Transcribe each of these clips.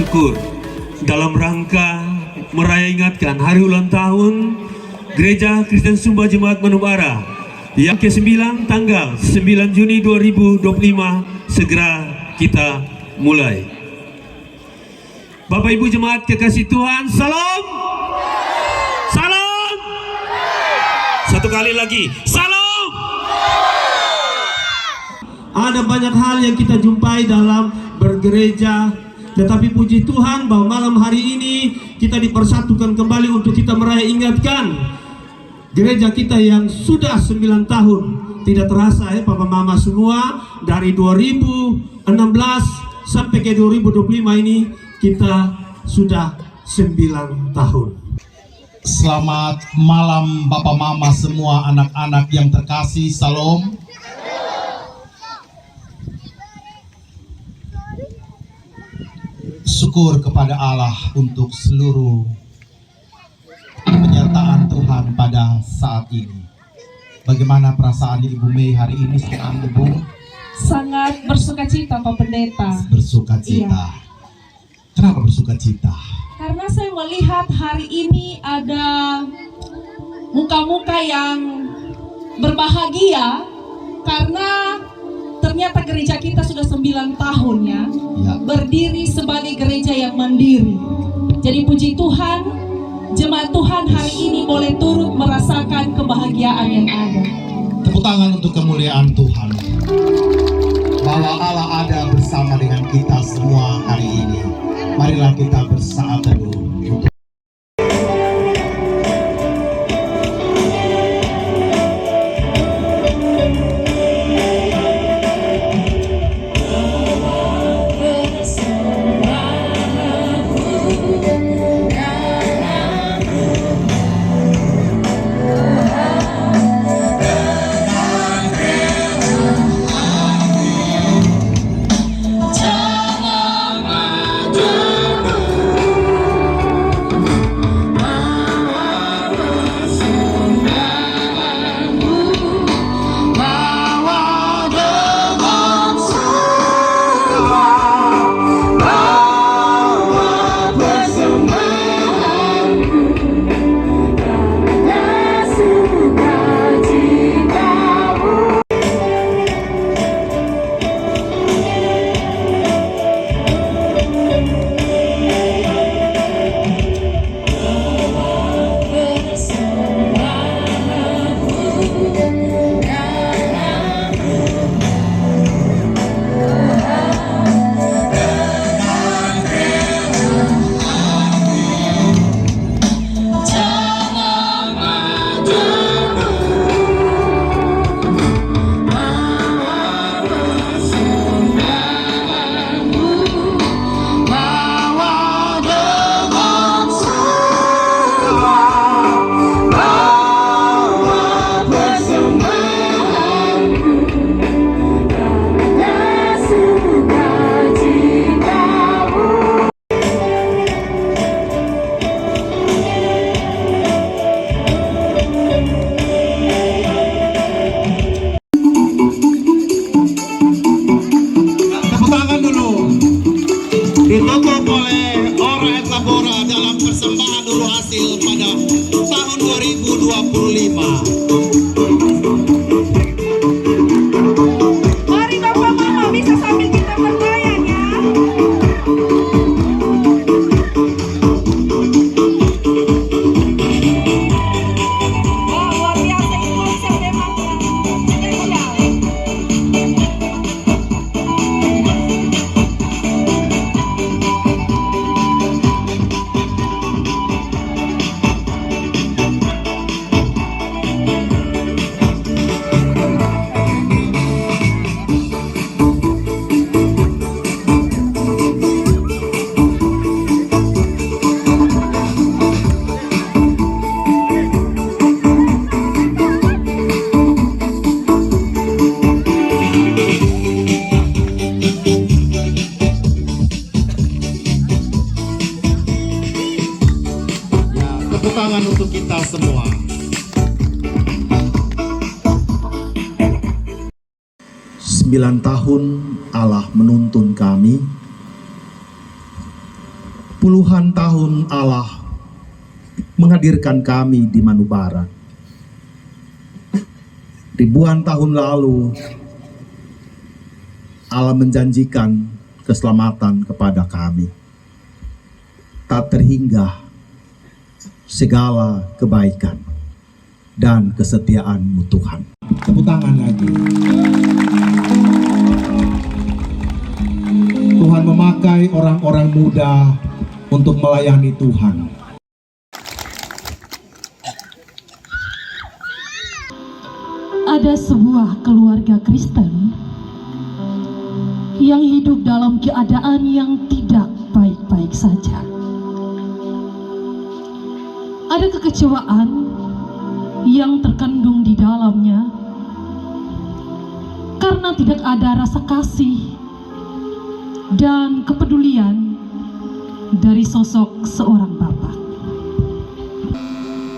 syukur dalam rangka merayakan hari ulang tahun Gereja Kristen Sumba Jemaat Manubara yang ke-9 tanggal 9 Juni 2025. Segera kita mulai. Bapak Ibu Jemaat kekasih Tuhan, salam. Salam. Satu kali lagi, salam. Ada banyak hal yang kita jumpai dalam bergereja, tetapi puji Tuhan bahwa malam hari ini kita dipersatukan kembali untuk kita ingatkan gereja kita yang sudah 9 tahun. Tidak terasa ya Papa Mama semua, dari 2016 sampai ke 2025 ini kita sudah 9 tahun. Selamat malam Bapak Mama semua, anak-anak yang terkasih, salam. Syukur kepada Allah untuk seluruh penyertaan Tuhan pada saat ini. Bagaimana perasaan Ibu Mei hari ini sekarang, Ibu? Sangat bersukacita Pak Pendeta. Bersukacita. Iya. Kenapa bersukacita? Karena saya melihat hari ini ada muka-muka yang berbahagia karena ternyata gereja kita sudah 9 tahun ya, berdiri sebagai gereja yang mandiri. Jadi puji Tuhan, jemaat Tuhan hari ini boleh turut merasakan kebahagiaan yang ada. Tepuk tangan untuk kemuliaan Tuhan. Bahwa Allah ada bersama dengan kita semua hari ini. Marilah kita bersaat teduh untuk ditutup oleh Ora et Labora dalam persembahan dulu hasil pada tahun 2025. Mari Bapak Mama bisa sambil kita bergoyang ya. Oh, luar biasa ini konsep memang spesial. Tepuk tangan untuk kita semua. Sembilan tahun Allah menuntun kami Puluhan tahun Allah menghadirkan kami di Manubara. Ribuan tahun lalu Allah menjanjikan keselamatan kepada kami. Tak terhingga segala kebaikan dan kesetiaan-Mu Tuhan. Tepuk tangan lagi. Tuhan memakai orang-orang muda untuk melayani Tuhan. Ada sebuah keluarga Kristen yang hidup dalam keadaan yang tidak baik-baik saja. Ada kekecewaan yang terkandung di dalamnya karena tidak ada rasa kasih dan kepedulian dari sosok seorang bapak.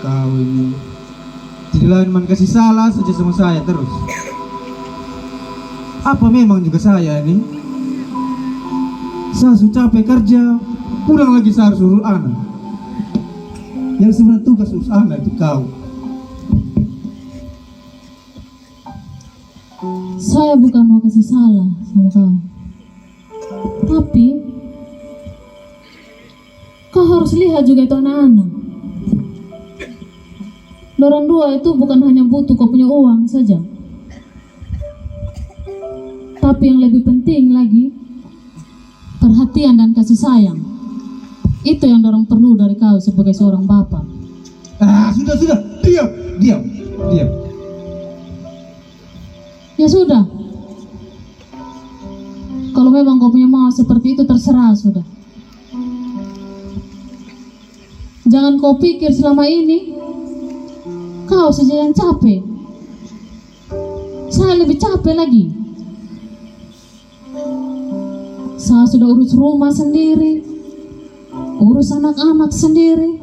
Kau ini tidak lain man kasih salah saja sama saya terus. Apa memang juga saya ini? Saya sudah capek kerja, pulang lagi saya harus urus anak. Yang sebenarnya tugas urus anak itu kau. Saya bukan mau kasih salah sama kau, tapi kau harus lihat juga itu anak-anak. Dorang dua itu bukan hanya butuh kau punya uang saja, tapi yang lebih penting lagi perhatian dan kasih sayang. Itu yang dorang perlu dari kau sebagai seorang bapak. Sudah, diam. Ya sudah, kalau memang kau punya mau seperti itu terserah sudah. Jangan kau pikir selama ini kau saja yang capek. Saya lebih capek lagi. Saya sudah urus rumah sendiri, urus anak-anak sendiri,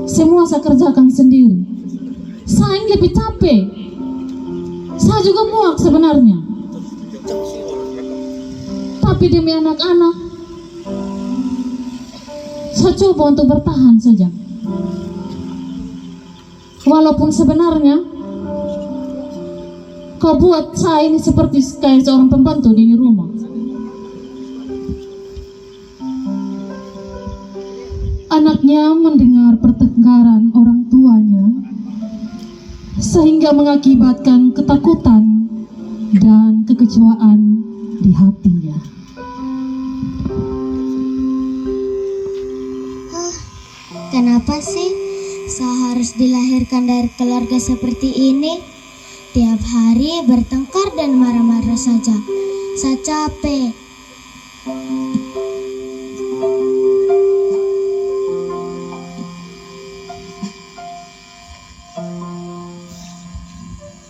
semua saya kerjakan sendiri. Saya yang lebih capek. Saya juga muak sebenarnya, tapi demi anak-anak saya coba untuk bertahan saja. Walaupun sebenarnya kau buat saya ini seperti kayak seorang pembantu di rumah. Anaknya mendengar pertengkaran orang tuanya sehingga mengakibatkan ketakutan dan kekecewaan di hatinya. Kenapa sih saya harus dilahirkan dari keluarga seperti ini? Tiap hari bertengkar dan marah-marah saja. Saya capek.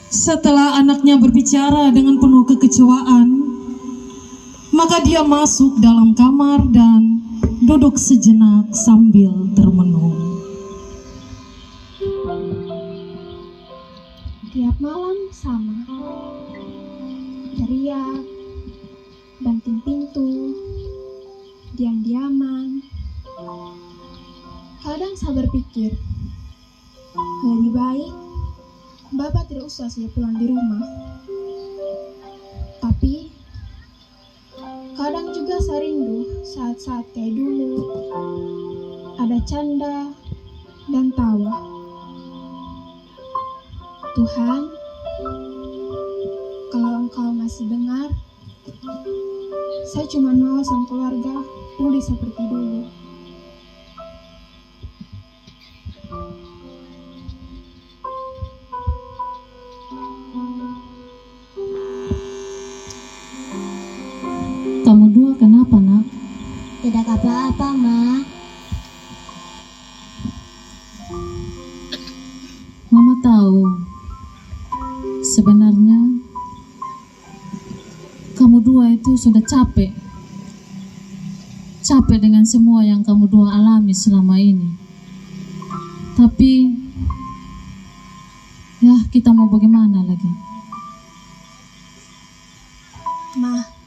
Setelah anaknya berbicara dengan penuh kekecewaan, maka dia masuk dalam kamar dan duduk sejenak sambil termenung. Tiap malam sama, teriak, banting pintu, diam-diaman. Kadang saya berpikir, lebih baik Bapak tidak usah saya pulang di rumah. Tapi kadang juga saya rindu saat-saat kayak dulu, ada canda dan tawa. Tuhan, kalau Engkau masih dengar, saya cuma mau sang keluarga pulih seperti dulu. Kamu dua kenapa, nak? Tidak apa-apa, Ma. Mama tahu sebenarnya kamu dua itu sudah capek dengan semua yang kamu dua alami selama ini. Tapi ya, kita mau bagaimana lagi? Ma,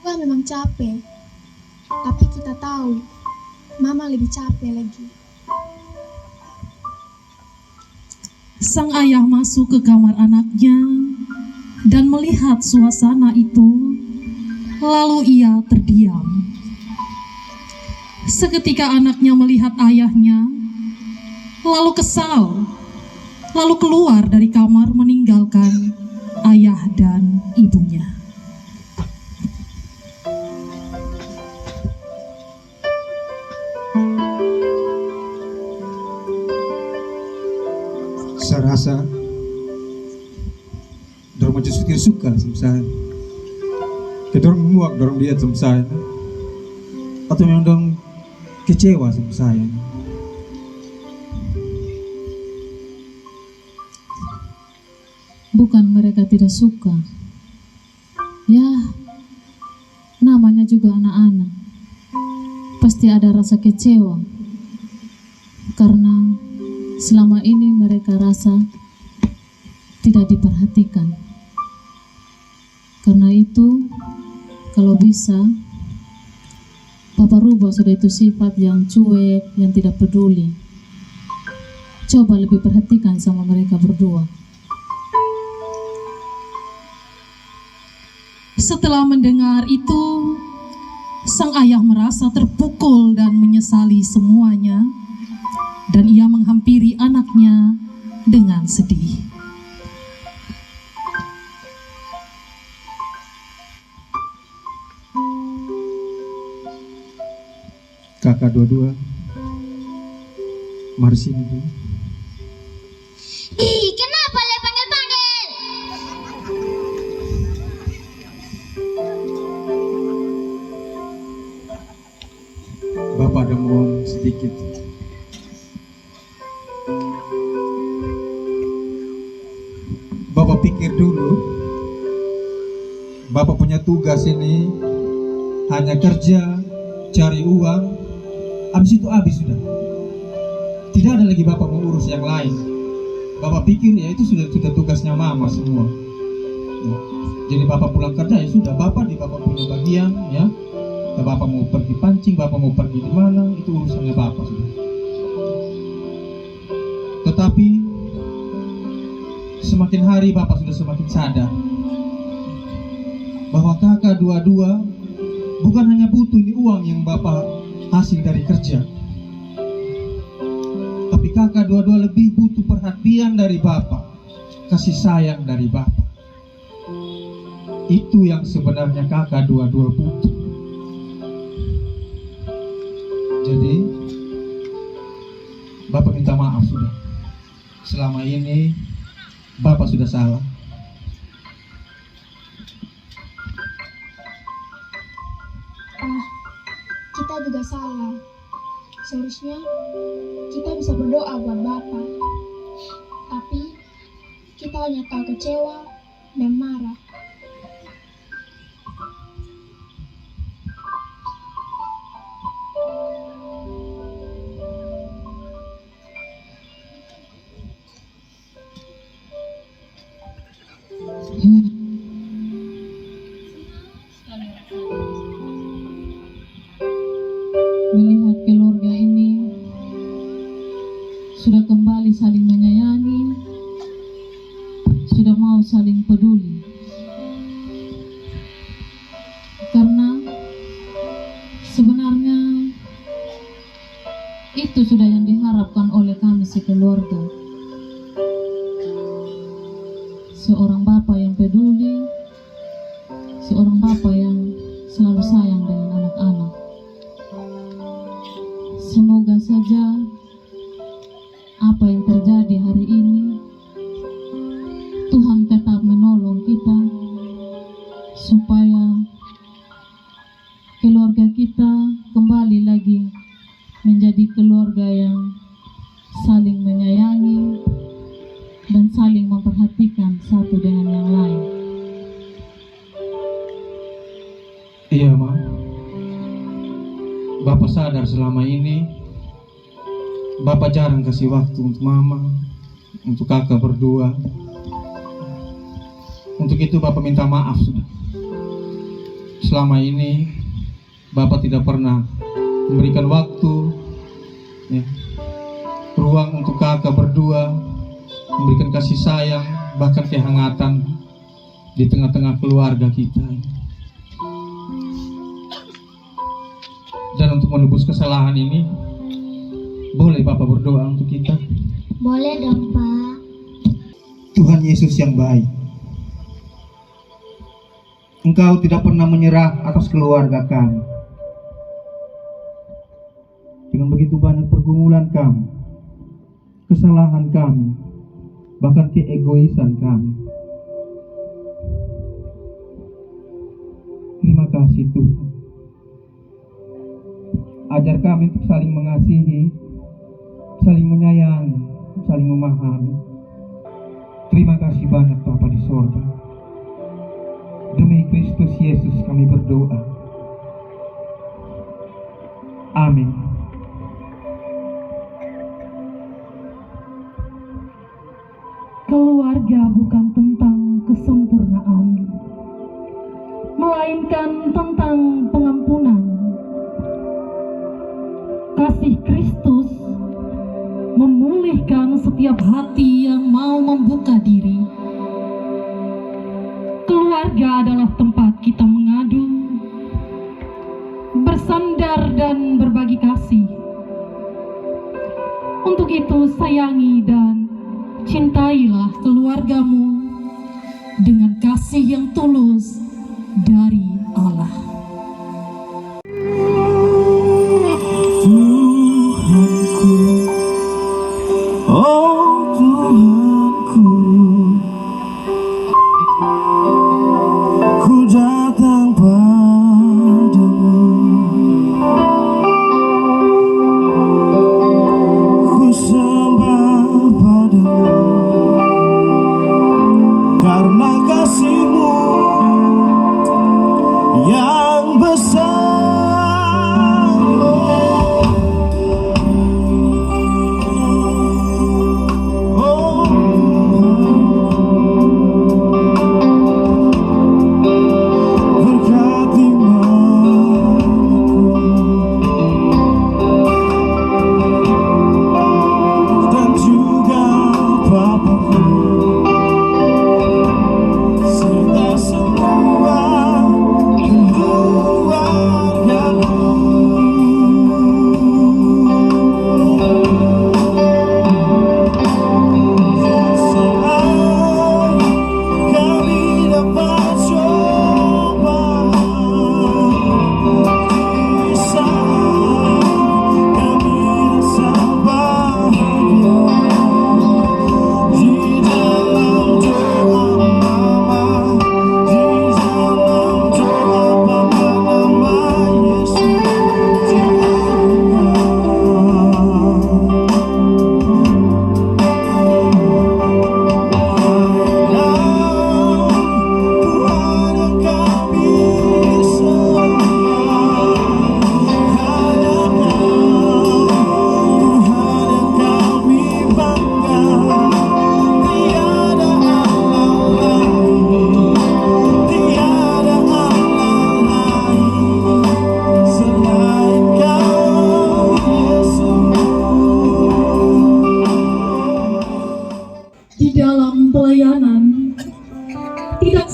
Wah memang capek. Tapi kita tahu, Mama lebih capek lagi. Sang ayah masuk ke kamar anaknya dan melihat suasana itu, lalu ia terdiam. Seketika anaknya melihat ayahnya, lalu kesal, lalu keluar dari kamar meninggalkan ayah dan ibunya. Saya rasa dorong macam suka sama saya. Kedorong muak dorong dia sama saya. Atau memang dorong kecewa sama saya. Bukan mereka tidak suka. Ya, namanya juga anak-anak. Pasti ada rasa kecewa. Karena selama ini mereka rasa tidak diperhatikan. Karena itu, kalau bisa, Papa rubah sudah itu sifat yang cuek, yang tidak peduli. Coba lebih perhatikan sama mereka berdua. Setelah mendengar itu, sang ayah merasa terpukul dan menyesali semuanya, dan ia menghampiri anaknya dengan sedih. Kakak dua-dua, mari sini dulu. Ih, kenapa le panggil-panggil? Bapak ada mau ngomong sedikit. Bapak pikir dulu, Bapak punya tugas ini hanya kerja, cari uang, habis itu habis sudah. Tidak ada lagi Bapak mau urus yang lain. Bapak pikir ya itu sudah tugasnya Mama semua. Ya. Jadi Bapak pulang kerja ya sudah, Bapak punya bagian ya. Bapak mau pergi pancing, Bapak mau pergi di mana, itu urusannya Bapak sudah. Tetapi semakin hari Bapak sudah semakin sadar bahwa kakak dua-dua bukan hanya butuh ini uang yang Bapak hasil dari kerja, tapi kakak dua-dua lebih butuh perhatian dari Bapak, kasih sayang dari Bapak. Itu yang sebenarnya kakak dua-dua butuh. Jadi Bapak minta maaf sudah. Selama ini Bapak sudah salah. Kita juga salah. Seharusnya kita bisa berdoa buat Bapak. Tapi kita hanya tahu kecewa dan marah. Melihat keluarga ini sudah kembali saling menyayangi, sudah mau saling peduli. Karena sebenarnya itu sudah yang diharapkan oleh kami sekeluarga. Seorang bapak yang peduli, seorang bapak yang selalu sayang dengan anak-anak. Semoga saja apa yang terjadi hari ini, Tuhan tetap menolong kita supaya keluarga kita kembali lagi menjadi keluarga yang saling menyayangi dan saling memperhatikan satu dengan yang lain. Iya, Ma. Bapak sadar selama ini Bapak jarang kasih waktu untuk Mama, untuk kakak berdua. Untuk itu Bapak minta maaf sudah. Selama ini Bapak tidak pernah memberikan waktu, ya, ruang untuk kakak berdua, memberikan kasih sayang, bahkan kehangatan di tengah-tengah keluarga kita. Dan untuk menebus kesalahan ini, boleh Bapak berdoa untuk kita? Boleh dong, Pak. Tuhan Yesus yang baik, Engkau tidak pernah menyerah atas keluarga kami. Dengan begitu banyak pergumulan kami, kesalahan kami, bahkan keegoisan kami. Terima kasih Tuhan. Ajar kami untuk saling mengasihi, saling menyayangi, saling memahami. Terima kasih banyak Bapa di sorga. Demi Kristus Yesus kami berdoa. Amin. Keluarga bukan tentang kesempurnaan, melainkan tentang pengampunan. Kasih Kristus memulihkan setiap hati yang mau membuka diri. Keluarga adalah tempat kita mengadu, bersandar dan berbagi kasih. Untuk itu sayangi dan cintailah keluargamu dengan kasih yang tulus dari Allah.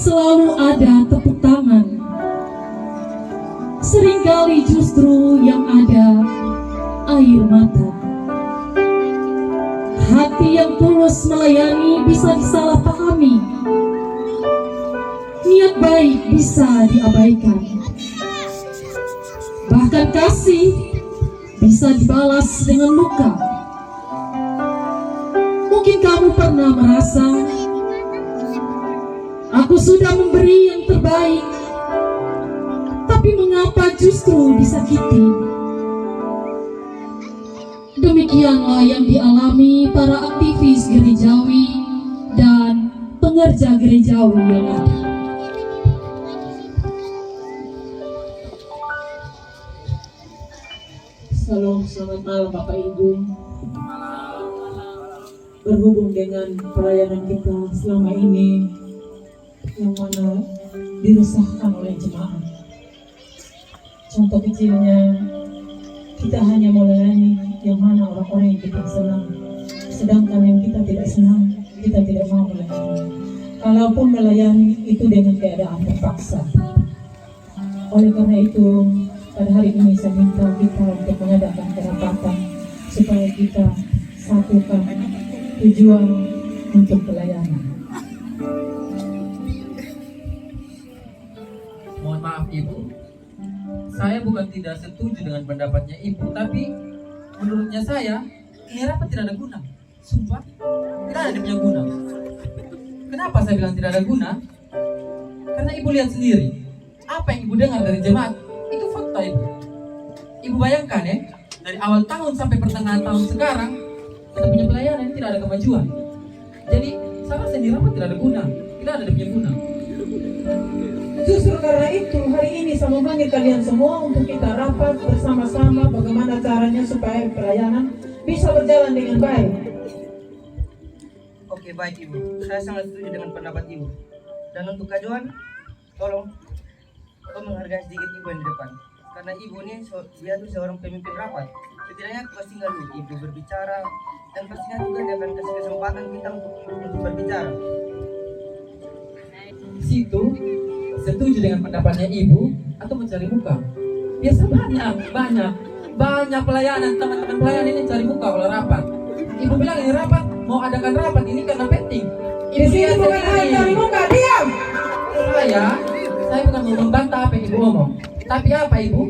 Selalu ada tepuk tangan, seringkali justru yang ada air mata. Hati yang tulus melayani bisa disalahpahami, niat baik bisa diabaikan, bahkan kasih bisa dibalas dengan luka. Mungkin kamu pernah merasa, aku sudah memberi yang terbaik, tapi mengapa justru disakiti? Demikianlah yang dialami para aktivis gerejawi dan pengerja gerejawi yang ada. Salam, selamat malam Bapak Ibu. Berhubung dengan pelayanan kita selama ini yang mana diresahkan oleh jemaat. Contoh kecilnya, kita hanya melayani yang mana orang-orang yang kita senang, sedangkan yang kita tidak senang, kita tidak mau melayani. Kalaupun melayani itu dengan keadaan terpaksa. Oleh karena itu, pada hari ini saya minta kita untuk mengadakan kerapatan supaya kita satukan tujuan untuk pelayanan. Mohon maaf Ibu, saya bukan tidak setuju dengan pendapatnya Ibu, tapi menurutnya saya ini rapat tidak ada guna. Sumpah, tidak ada dia punya guna. Kenapa saya bilang tidak ada guna? Karena Ibu lihat sendiri, apa yang Ibu dengar dari jemaat itu fakta Ibu. Ibu bayangkan ya, dari awal tahun sampai pertengahan tahun sekarang kita punya pelayanan tidak ada kemajuan. Jadi saya rasa ini rapat tidak ada guna, tidak ada dia punya guna. Justru karena itu hari ini saya memanggil kalian semua untuk kita rapat bersama-sama bagaimana caranya supaya pelayanan bisa berjalan dengan baik. Oke, baik Ibu. Saya sangat setuju dengan pendapat Ibu. Dan untuk Kak Johan, tolong menghargai sedikit Ibu yang di depan. Karena Ibu ini dia tuh seorang pemimpin rapat. Setidaknya pasti nggak dulu Ibu berbicara, dan pastinya juga dia akan kasih kesempatan kita untuk berbicara. Situ setuju dengan pendapatnya Ibu atau mencari muka? Biasa banyak pelayanan, teman-teman pelayanan ini cari muka kalau rapat. Ibu bilang ini rapat, mau adakan rapat ini karena penting. Di sini bukan hal cari muka, diam. Saya bukan mau membantah apa yang Ibu ngomong, tapi apa Ibu?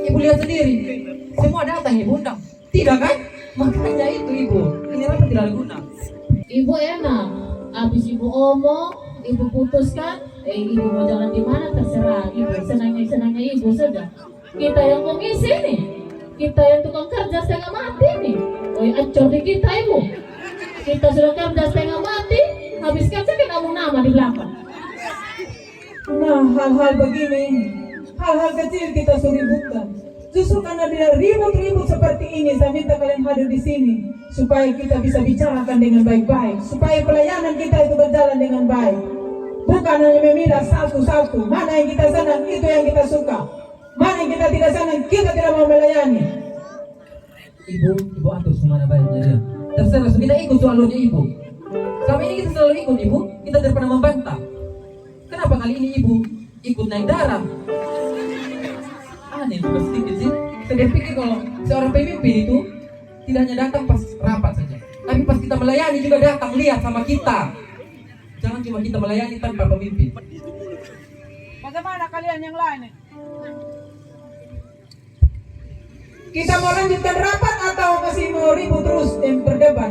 Ibu lihat sendiri, semua datang Ibu undang, tidak kan? Makanya itu Ibu, ini rapat tidak ada guna. Ibu enak, habis Ibu omong, Ibu putuskan, Ibu mau jalan di mana terserah Ibu, senangnya Ibu saja. Kita yang mengisi nih, kita yang tukang kerja setengah mati nih. Ancur di kita Ibu. Kita sudah kerja setengah mati, habis kerja kena nama di belakang. Nah, hal-hal begini, hal-hal kecil kita ributkan. Justru karena dia ribut-ribut seperti ini, saya minta kalian hadir di sini supaya kita bisa bicarakan dengan baik-baik, supaya pelayanan kita itu berjalan dengan baik. Bukan hanya memilah satu-satu, mana yang kita senang itu yang kita suka, mana yang kita tidak senang kita tidak mau melayani. Ibu atur semana baiknya dia. Terserah, kita ikut alurnya Ibu. Selama ini kita selalu ikut Ibu, kita tidak pernah membantah. Kenapa kali ini Ibu ikut naik darah? Aneh juga sedikit sih. Saya berpikir kalau seorang pemimpin itu tidak hanya datang pas rapat saja, tapi pas kita melayani juga datang lihat sama kita. Jangan cuma kita melayani tanpa pemimpin. Bagaimana kalian yang lain? Kita mau lanjutkan rapat atau masih mau ribut terus dan berdebat?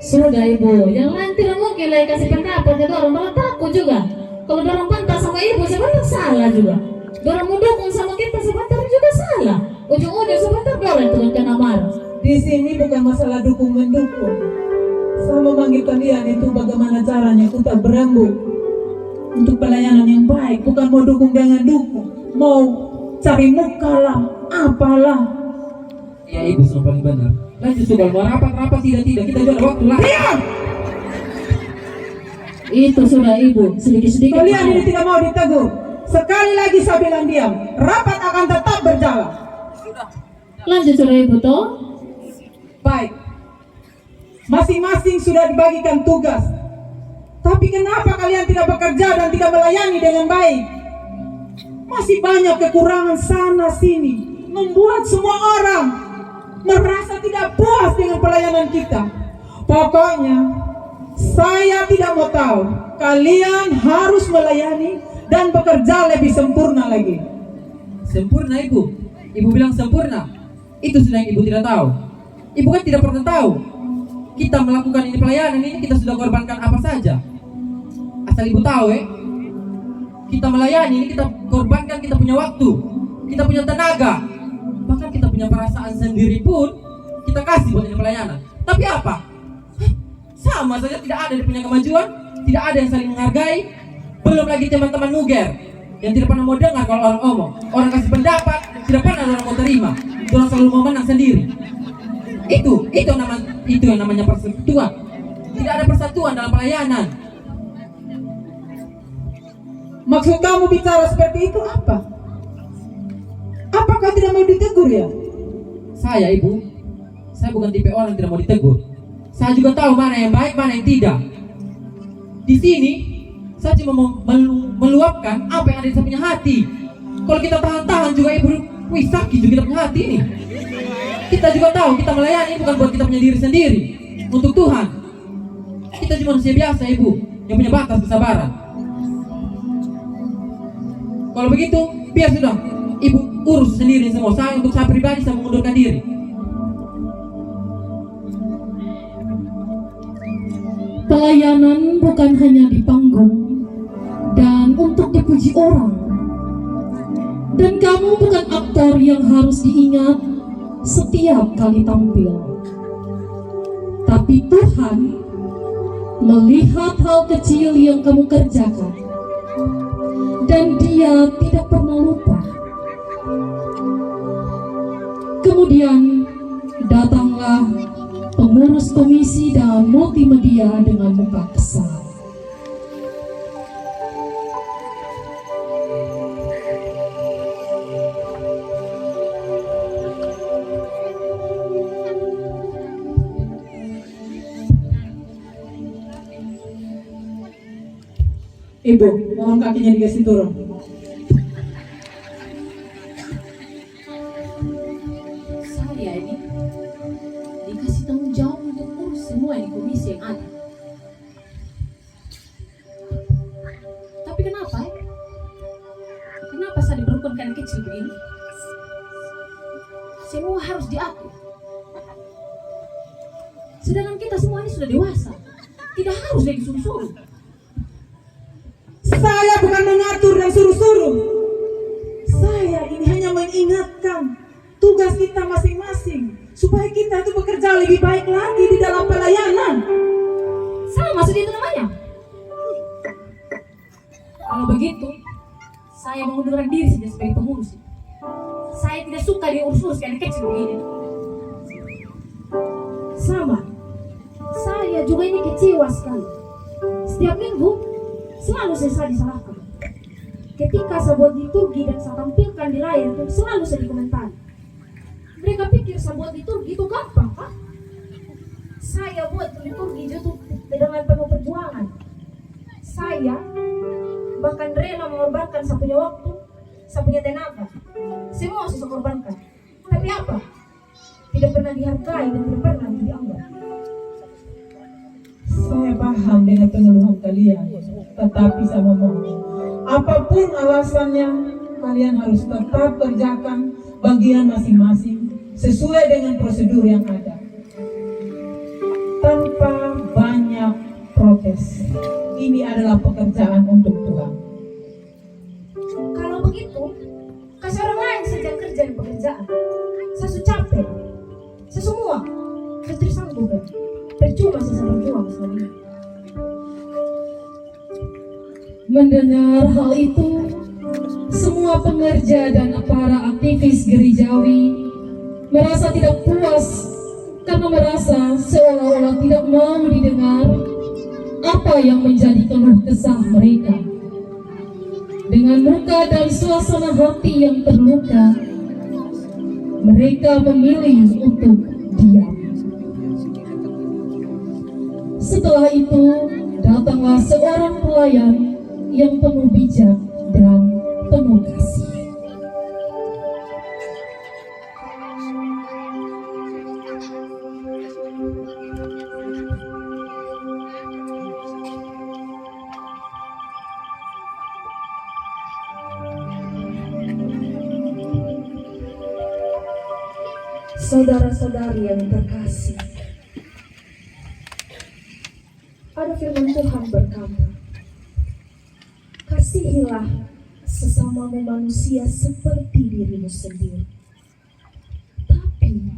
Sudah Ibu, yang lain tidak mungkin lagi kasih pendapat, jadi orang malah takut juga. Kalau dorong bantah sama Ibu sebentar salah juga. Dorong mendukung sama kita sebentar juga salah. Ujung-ujung sebentar dorong itu kena marah. Di sini bukan masalah dukung mendukung. Saya memanggil kalian itu bagaimana caranya kita berembuk untuk pelayanan yang baik, bukan mau dukung dengan dukung, mau cari muka lah, apalah. Ya Ibu sudah paling benar. Lanjut sudah mau rapat tidak kita jual waktu lah. Diam! Itu sudah Ibu, sedikit-sedikit. Kalian ini tidak mau ditegur. Sekali lagi saya bilang diam. Rapat akan tetap berjalan. Lanjut sudah Ibu toh. Baik. Masing-masing sudah dibagikan tugas. Tapi kenapa kalian tidak bekerja dan tidak melayani dengan baik? Masih banyak kekurangan sana sini, membuat semua orang merasa tidak puas dengan pelayanan kita. Pokoknya saya tidak mau tahu. Kalian harus melayani dan bekerja lebih sempurna lagi. Sempurna Ibu? Ibu bilang sempurna? Itu sudah yang Ibu tidak tahu. Ibu kan tidak pernah tahu. Kita melakukan ini pelayanan ini kita sudah korbankan apa saja. Asal Ibu tahu kita melayani ini kita korbankan, kita punya waktu, kita punya tenaga, bahkan kita punya perasaan sendiri pun kita kasih buat ini pelayanan. Tapi apa? Sama saja tidak ada yang punya kemajuan, tidak ada yang saling menghargai. Belum lagi teman-teman muger yang tidak pernah mau dengar kalau orang omong, orang kasih pendapat tidak pernah orang mau terima, orang selalu mau menang sendiri. Itu yang namanya persatuan. Tidak ada persatuan dalam pelayanan. Maksud kamu bicara seperti itu apa? Apakah mulia? Saya ibu, saya bukan tipe orang yang tidak mau ditegur. Saya juga tahu mana yang baik, mana yang tidak. Di sini saya cuma mau meluapkan apa yang ada di saya punya hati. Kalau kita tahan-tahan juga ibu, wih sakit juga kita punya hati ini. Kita juga tahu kita melayani bukan buat kita punya diri sendiri, untuk Tuhan. Kita cuma manusia biasa ibu, yang punya batas kesabaran. Kalau begitu, biar sudah ibu urus sendiri semua. Saya untuk saya pribadi saya mengundurkan diri. Pelayanan bukan hanya di panggung dan untuk dipuji orang. Dan kamu bukan aktor yang harus diingat setiap kali tampil. Tapi Tuhan melihat hal kecil yang kamu kerjakan, dan Dia tidak pernah lupa. Kemudian datanglah pengurus komisi dan multimedia dengan muka kesal. Ibu, mohon kakinya dikasih turun. Saya ini dikasih tanggung jawab untuk urus semua di komisi yang ada. Tapi kenapa? Kenapa saya diperlukan anak kecil begini? Semua harus diatur. Sedangkan kita semua ini sudah dewasa, tidak harus lagi suruh-suruh. Saya bukan mengatur dan suruh-suruh. Saya ini hanya mengingatkan tugas kita masing-masing supaya kita itu bekerja lebih baik lagi di dalam pelayanan. Sama sudah itu namanya. Kalau begitu, saya mengundurkan diri saja sebagai pengurus. Saya tidak suka diurus-urus kayak anak kecil begini. Sama, saya juga ini kecewa sekali. Setiap minggu selalu saya disalahkan. Ketika saya buat liturgi dan saya tampilkan di layar itu selalu saya dikomentari. Mereka pikir saya buat liturgi itu gampang, kan? Saya buat liturgi itu dengan penuh perjuangan. Saya bahkan rela mengorbankan saya punya waktu, saya punya tenaga. Semua saya korbankan. Tapi apa? Tidak pernah dihargai dan tidak pernah dianggap. Saya paham dengan pengeluhan kalian, tetapi saya mohon, apapun alasannya, kalian harus tetap kerjakan bagian masing-masing sesuai dengan prosedur yang ada, tanpa banyak protes. Ini adalah pekerjaan untuk Tuhan. Kalau begitu, kasih orang lain saja yang kerja di pekerjaan. Saya sudah capek. Saya semua tidak sanggup. Percuma saya berjuang selama ini. Mendengar hal itu, semua pengerja dan para aktivis gerejawi merasa tidak puas karena merasa seolah-olah tidak mau didengar apa yang menjadi keluh kesah mereka. Dengan muka dan suasana hati yang terluka, mereka memilih untuk diam. Setelah itu, datanglah seorang pelayan yang penuh bijak dan penuh kasih. Saudara-saudari yang terkasih, ada firman Tuhan berkata, kasihilah sesamamu manusia seperti dirimu sendiri. Tapi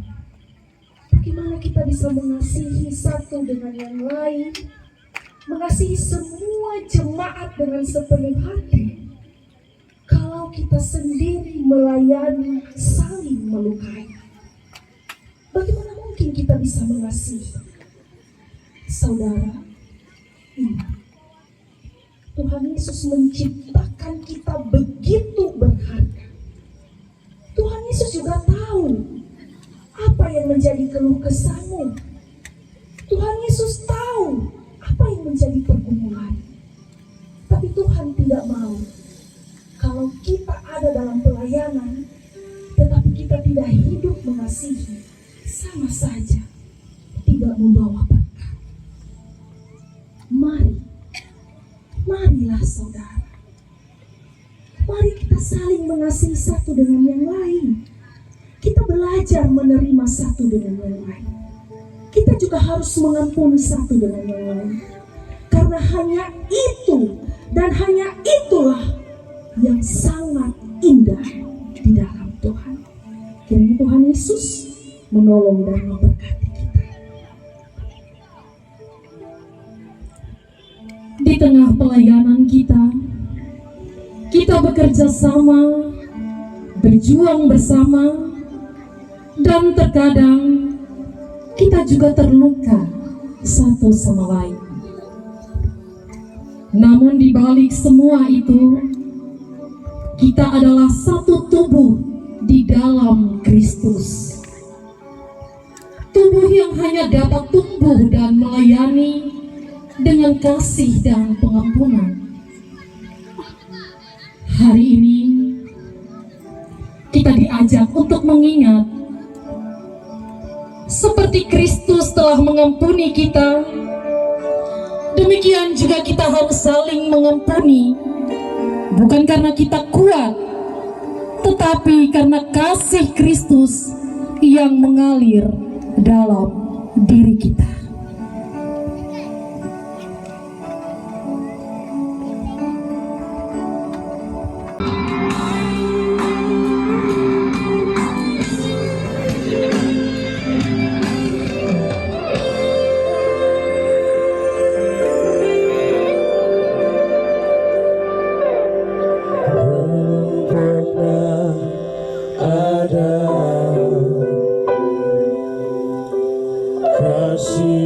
bagaimana kita bisa mengasihi satu dengan yang lain, mengasihi semua jemaat dengan sepenuh hati, kalau kita sendiri melayani saling melukai? Bagaimana mungkin kita bisa mengasihi? Saudara, Tuhan Yesus menciptakan kita begitu berharga. Tuhan Yesus juga tahu berkeluh kesahmu. Tuhan Yesus tahu apa yang menjadi pergumulan. Tapi Tuhan tidak mau kalau kita ada dalam pelayanan, tetapi kita tidak hidup mengasihi, sama saja tidak membawa berkat. Marilah saudara. Mari kita saling mengasihi satu dengan yang lain. Kita belajar menerima satu dengan yang lain. Kita juga harus mengampuni satu dengan yang lain. Karena hanya itu dan hanya itulah yang sangat indah di dalam Tuhan. Kiranya Tuhan Yesus menolong dan memberkati kita. Di tengah pelayanan kita bekerja sama, berjuang bersama, dan terkadang kita juga terluka satu sama lain. Namun di balik semua itu, kita adalah satu tubuh di dalam Kristus. Tubuh yang hanya dapat tumbuh dan melayani dengan kasih dan pengampunan. Hari ini kita diajak untuk mengingat seperti Kristus telah mengampuni kita, demikian juga kita harus saling mengampuni, bukan karena kita kuat, tetapi karena kasih Kristus yang mengalir dalam diri kita. Kasih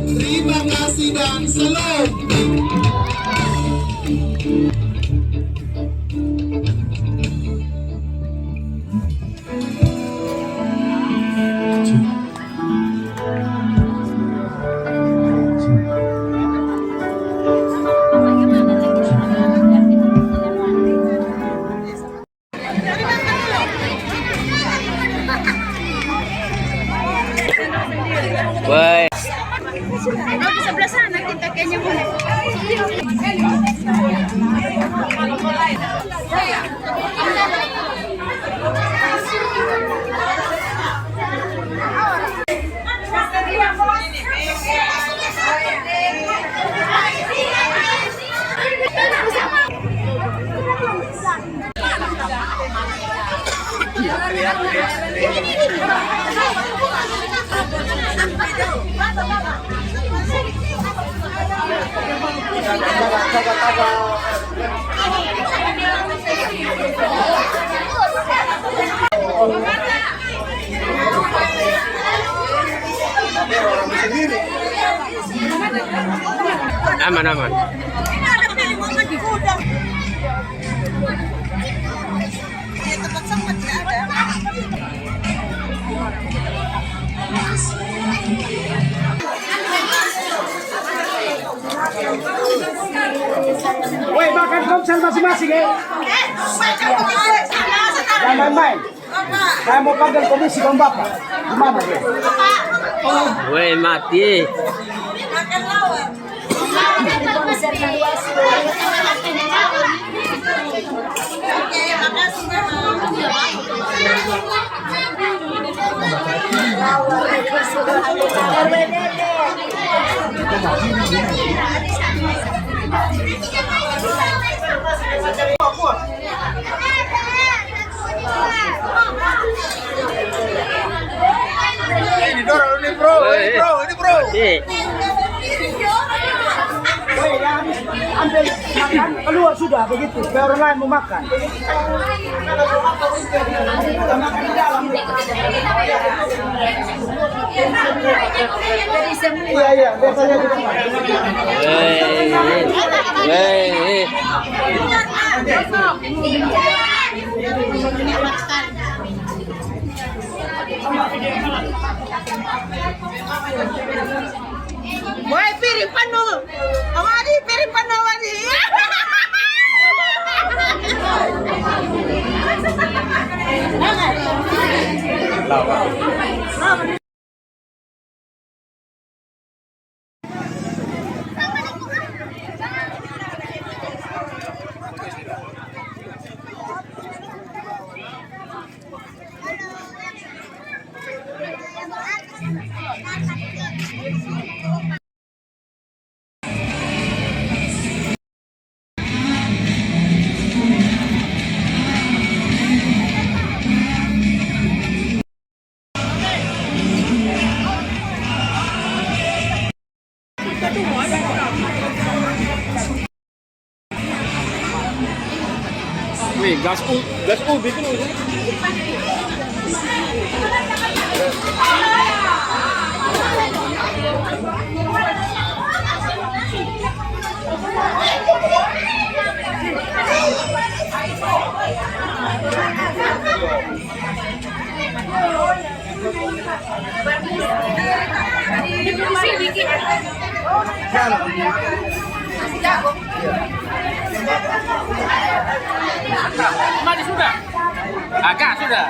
Terima kasih dan salam. Woi. Di sebelah sana kita kayaknya boleh. Aman. Woi, makan komsel masing-masing ya. Jangan main-main. Saya mau panggil komisi Bang Bapak. Gimana ya? Woi, mati. Ini bro. Woi, yang ambil makan keluar sudah begitu. Biar orang lain mau makan. Iya, biasanya gitu. Woi, piring penuh. Awadi, piring penuh awadi. Wih, gas ubi itu. Mana sudah? Agak sudah.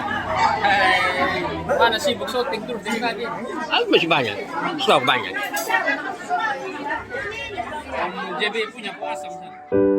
Mana sibuk syuting terus dari tadi? Masih banyak. Sudah banyak. JB punya puasa misalnya.